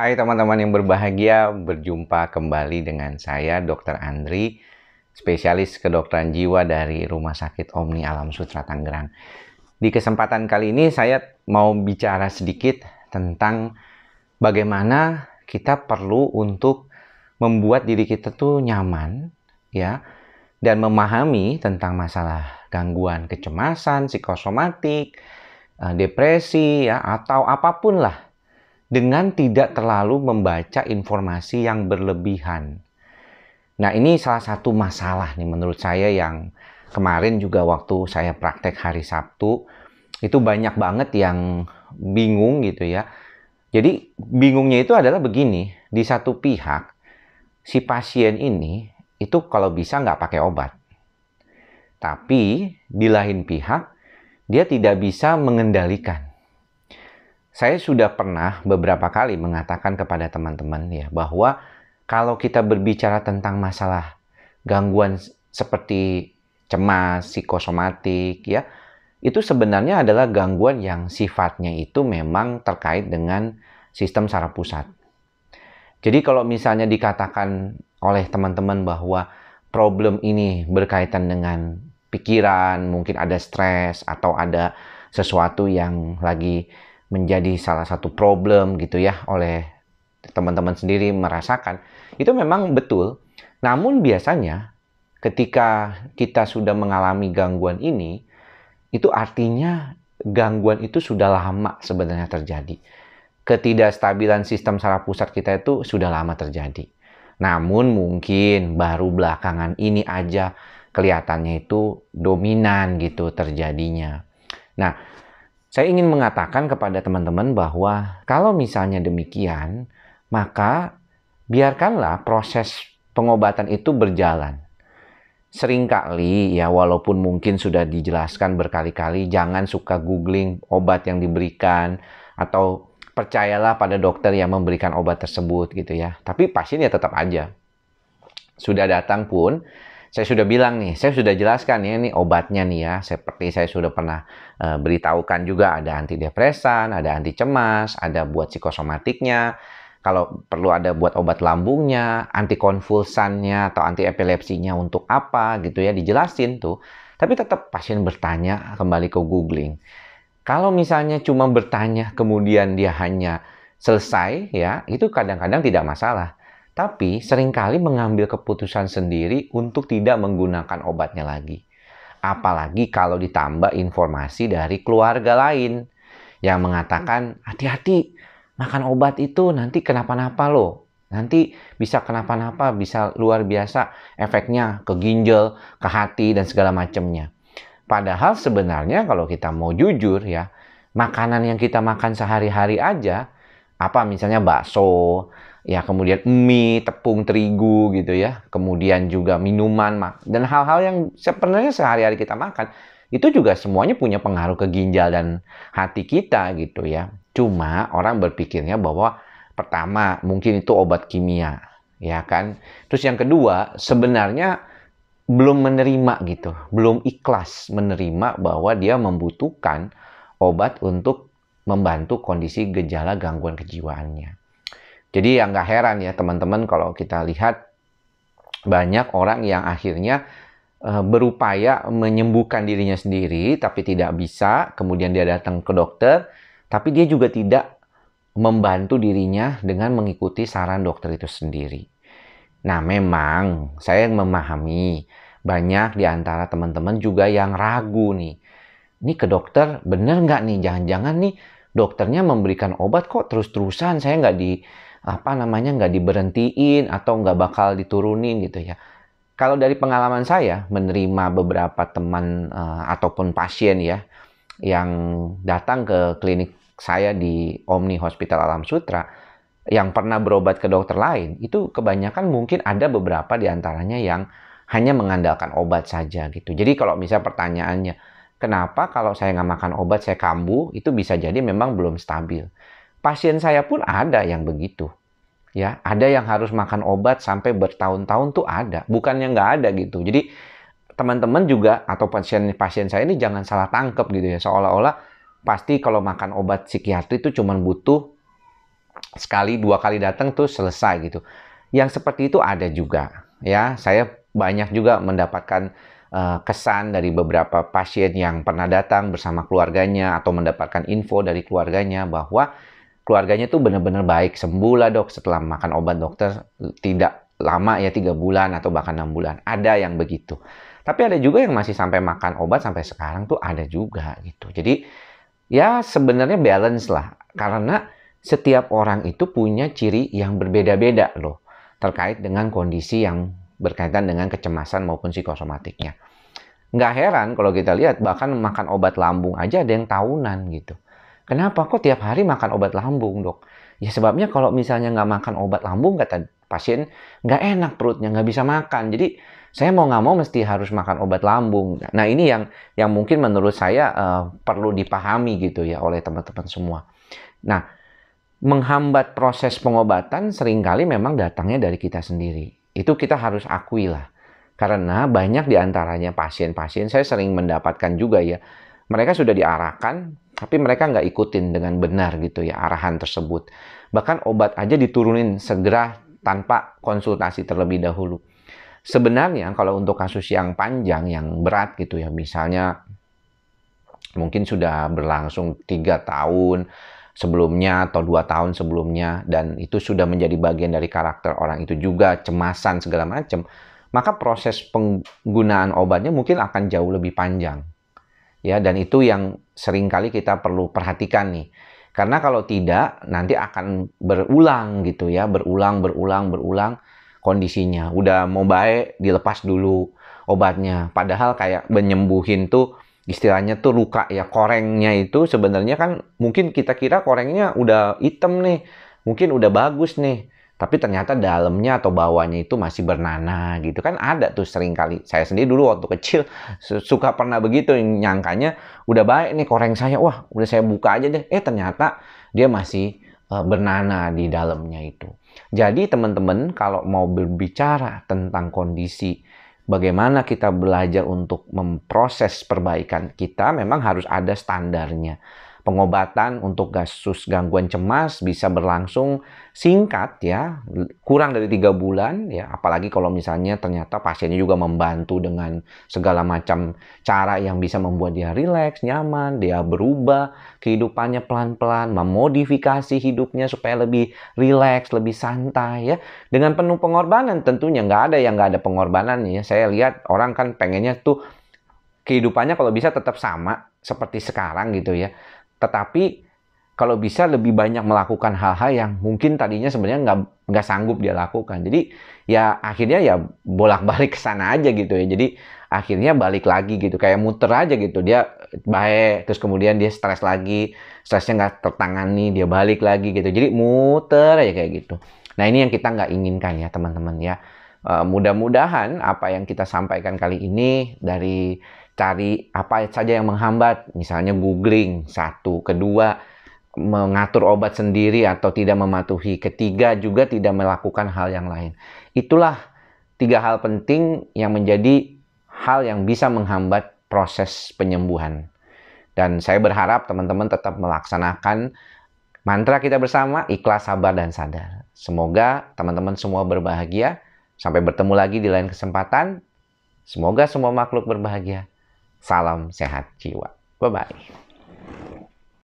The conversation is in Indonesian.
Hai teman-teman yang berbahagia, berjumpa kembali dengan saya Dr. Andri, spesialis kedokteran jiwa dari Rumah Sakit Omni Alam Sutra Tangerang. Di kesempatan kali ini saya mau bicara sedikit tentang bagaimana kita perlu untuk membuat diri kita tuh nyaman, ya, dan memahami tentang masalah gangguan kecemasan, psikosomatik, depresi, ya, atau apapun lah, dengan tidak terlalu membaca informasi yang berlebihan. Nah, ini salah satu masalah nih menurut saya yang kemarin juga waktu saya praktek hari Sabtu, itu banyak banget yang bingung gitu ya. Jadi bingungnya itu adalah begini, di satu pihak, si pasien ini itu kalau bisa nggak pakai obat. Tapi di lain pihak, dia tidak bisa mengendalikan. Saya sudah pernah beberapa kali mengatakan kepada teman-teman ya bahwa kalau kita berbicara tentang masalah gangguan seperti cemas, psikosomatik ya, itu sebenarnya adalah gangguan yang sifatnya itu memang terkait dengan sistem saraf pusat. Jadi kalau misalnya dikatakan oleh teman-teman bahwa problem ini berkaitan dengan pikiran, mungkin ada stres atau ada sesuatu yang lagi menjadi salah satu problem gitu ya oleh teman-teman sendiri merasakan, itu memang betul. Namun biasanya ketika kita sudah mengalami gangguan ini, itu artinya gangguan itu sudah lama sebenarnya terjadi. Ketidakstabilan sistem saraf pusat kita itu sudah lama terjadi. Namun mungkin baru belakangan ini aja kelihatannya itu dominan gitu terjadinya. Nah, saya ingin mengatakan kepada teman-teman bahwa kalau misalnya demikian, maka biarkanlah proses pengobatan itu berjalan. Seringkali ya walaupun mungkin sudah dijelaskan berkali-kali, jangan suka googling obat yang diberikan atau percayalah pada dokter yang memberikan obat tersebut gitu ya. Tapi pasien ya tetap aja. Sudah datang pun, saya sudah bilang nih, saya sudah jelaskan ya ini obatnya nih ya. Seperti saya sudah pernah beritahukan juga ada antidepresan, ada anti cemas, ada buat psikosomatiknya. Kalau perlu ada buat obat lambungnya, antikonvulsannya atau anti epilepsinya untuk apa gitu ya, dijelasin tuh. Tapi tetap pasien bertanya kembali ke googling. Kalau misalnya cuma bertanya kemudian dia hanya selesai ya, itu kadang-kadang tidak masalah. Tapi seringkali mengambil keputusan sendiri untuk tidak menggunakan obatnya lagi. Apalagi kalau ditambah informasi dari keluarga lain yang mengatakan, hati-hati, makan obat itu nanti kenapa-napa loh. Nanti bisa kenapa-napa, bisa luar biasa efeknya ke ginjal, ke hati, dan segala macamnya. Padahal sebenarnya kalau kita mau jujur ya, makanan yang kita makan sehari-hari aja, apa misalnya bakso, ya kemudian mie, tepung terigu gitu ya, kemudian juga minuman, dan hal-hal yang sebenarnya sehari-hari kita makan, itu juga semuanya punya pengaruh ke ginjal dan hati kita gitu ya. Cuma orang berpikirnya bahwa pertama mungkin itu obat kimia, ya kan. Terus yang kedua sebenarnya belum menerima gitu, belum ikhlas menerima bahwa dia membutuhkan obat untuk membantu kondisi gejala gangguan kejiwaannya. Jadi ya nggak heran ya teman-teman kalau kita lihat banyak orang yang akhirnya berupaya menyembuhkan dirinya sendiri tapi tidak bisa, kemudian dia datang ke dokter, tapi dia juga tidak membantu dirinya dengan mengikuti saran dokter itu sendiri. Nah, memang saya memahami banyak di antara teman-teman juga yang ragu nih. Ini ke dokter bener nggak nih? Jangan-jangan nih dokternya memberikan obat kok terus-terusan saya nggak diberhentiin atau nggak bakal diturunin gitu ya. Kalau dari pengalaman saya menerima beberapa teman ataupun pasien ya yang datang ke klinik saya di Omni Hospital Alam Sutra yang pernah berobat ke dokter lain, itu kebanyakan mungkin ada beberapa di antaranya yang hanya mengandalkan obat saja gitu. Jadi kalau misalnya pertanyaannya, kenapa kalau saya nggak makan obat saya kambuh, itu bisa jadi memang belum stabil. Pasien saya pun ada yang begitu. Ya, ada yang harus makan obat sampai bertahun-tahun tuh ada, bukannya nggak ada gitu. Jadi teman-teman juga atau pasien-pasien saya ini jangan salah tangkap gitu ya, seolah-olah pasti kalau makan obat psikiatri itu cuma butuh sekali, 2 kali datang tuh selesai gitu. Yang seperti itu ada juga ya. Saya banyak juga mendapatkan kesan dari beberapa pasien yang pernah datang bersama keluarganya atau mendapatkan info dari keluarganya bahwa keluarganya tuh benar-benar baik, sembuh lah dok setelah makan obat dokter, tidak lama ya 3 bulan atau bahkan 6 bulan. Ada yang begitu. Tapi ada juga yang masih sampai makan obat sampai sekarang tuh ada juga gitu. Jadi ya sebenarnya balance lah. Karena setiap orang itu punya ciri yang berbeda-beda loh. Terkait dengan kondisi yang berkaitan dengan kecemasan maupun psikosomatiknya. Nggak heran kalau kita lihat bahkan makan obat lambung aja ada yang tahunan gitu. Kenapa kok tiap hari makan obat lambung dok? Ya sebabnya kalau misalnya nggak makan obat lambung kata pasien nggak enak perutnya, nggak bisa makan. Jadi saya mau nggak mau mesti harus makan obat lambung. Nah ini yang mungkin menurut saya perlu dipahami gitu ya oleh teman-teman semua. Nah menghambat proses pengobatan seringkali memang datangnya dari kita sendiri. Itu kita harus akui lah. Karena banyak diantaranya pasien-pasien, saya sering mendapatkan juga ya, mereka sudah diarahkan, tapi mereka nggak ikutin dengan benar gitu ya, arahan tersebut. Bahkan obat aja diturunin segera tanpa konsultasi terlebih dahulu. Sebenarnya kalau untuk kasus yang panjang, yang berat gitu ya, misalnya mungkin sudah berlangsung 3 tahun sebelumnya atau 2 tahun sebelumnya, dan itu sudah menjadi bagian dari karakter orang itu juga, cemasan segala macam, maka proses penggunaan obatnya mungkin akan jauh lebih panjang. Ya, dan itu yang seringkali kita perlu perhatikan nih. Karena kalau tidak, nanti akan berulang gitu ya, berulang kondisinya. Udah mau baik, dilepas dulu obatnya. Padahal kayak menyembuhin tuh, istilahnya tuh luka ya, korengnya itu sebenarnya kan mungkin kita kira korengnya udah hitam nih, mungkin udah bagus nih. Tapi ternyata dalamnya atau bawahnya itu masih bernanah gitu kan, ada tuh sering kali. Saya sendiri dulu waktu kecil suka pernah begitu, nyangkanya udah baik nih koreng saya, wah udah saya buka aja deh. Ternyata dia masih bernanah di dalamnya itu. Jadi teman-teman kalau mau berbicara tentang kondisi bagaimana kita belajar untuk memproses perbaikan kita, memang harus ada standarnya. Pengobatan untuk kasus gangguan cemas bisa berlangsung singkat ya, kurang dari 3 bulan ya, apalagi kalau misalnya ternyata pasiennya juga membantu dengan segala macam cara yang bisa membuat dia rileks, nyaman, dia berubah kehidupannya pelan-pelan, memodifikasi hidupnya supaya lebih rileks, lebih santai ya, dengan penuh pengorbanan tentunya. Nggak ada yang nggak ada pengorbanan ya. Saya lihat orang kan pengennya tuh kehidupannya kalau bisa tetap sama seperti sekarang gitu ya. Tetapi kalau bisa lebih banyak melakukan hal-hal yang mungkin tadinya sebenarnya nggak sanggup dia lakukan. Jadi ya akhirnya ya bolak-balik ke sana aja gitu ya. Jadi akhirnya balik lagi gitu, kayak muter aja gitu. Dia baik, terus kemudian dia stres lagi, stresnya nggak tertangani, dia balik lagi gitu. Jadi muter aja kayak gitu. Nah ini yang kita nggak inginkan ya teman-teman ya. Mudah-mudahan apa yang kita sampaikan kali ini, dari cari apa saja yang menghambat, misalnya googling, satu, kedua, mengatur obat sendiri atau tidak mematuhi, ketiga juga tidak melakukan hal yang lain. Itulah 3 hal penting yang menjadi hal yang bisa menghambat proses penyembuhan. Dan saya berharap teman-teman tetap melaksanakan mantra kita bersama, ikhlas, sabar, dan sadar. Semoga teman-teman semua berbahagia. Sampai bertemu lagi di lain kesempatan. Semoga semua makhluk berbahagia. Salam sehat jiwa. Bye-bye.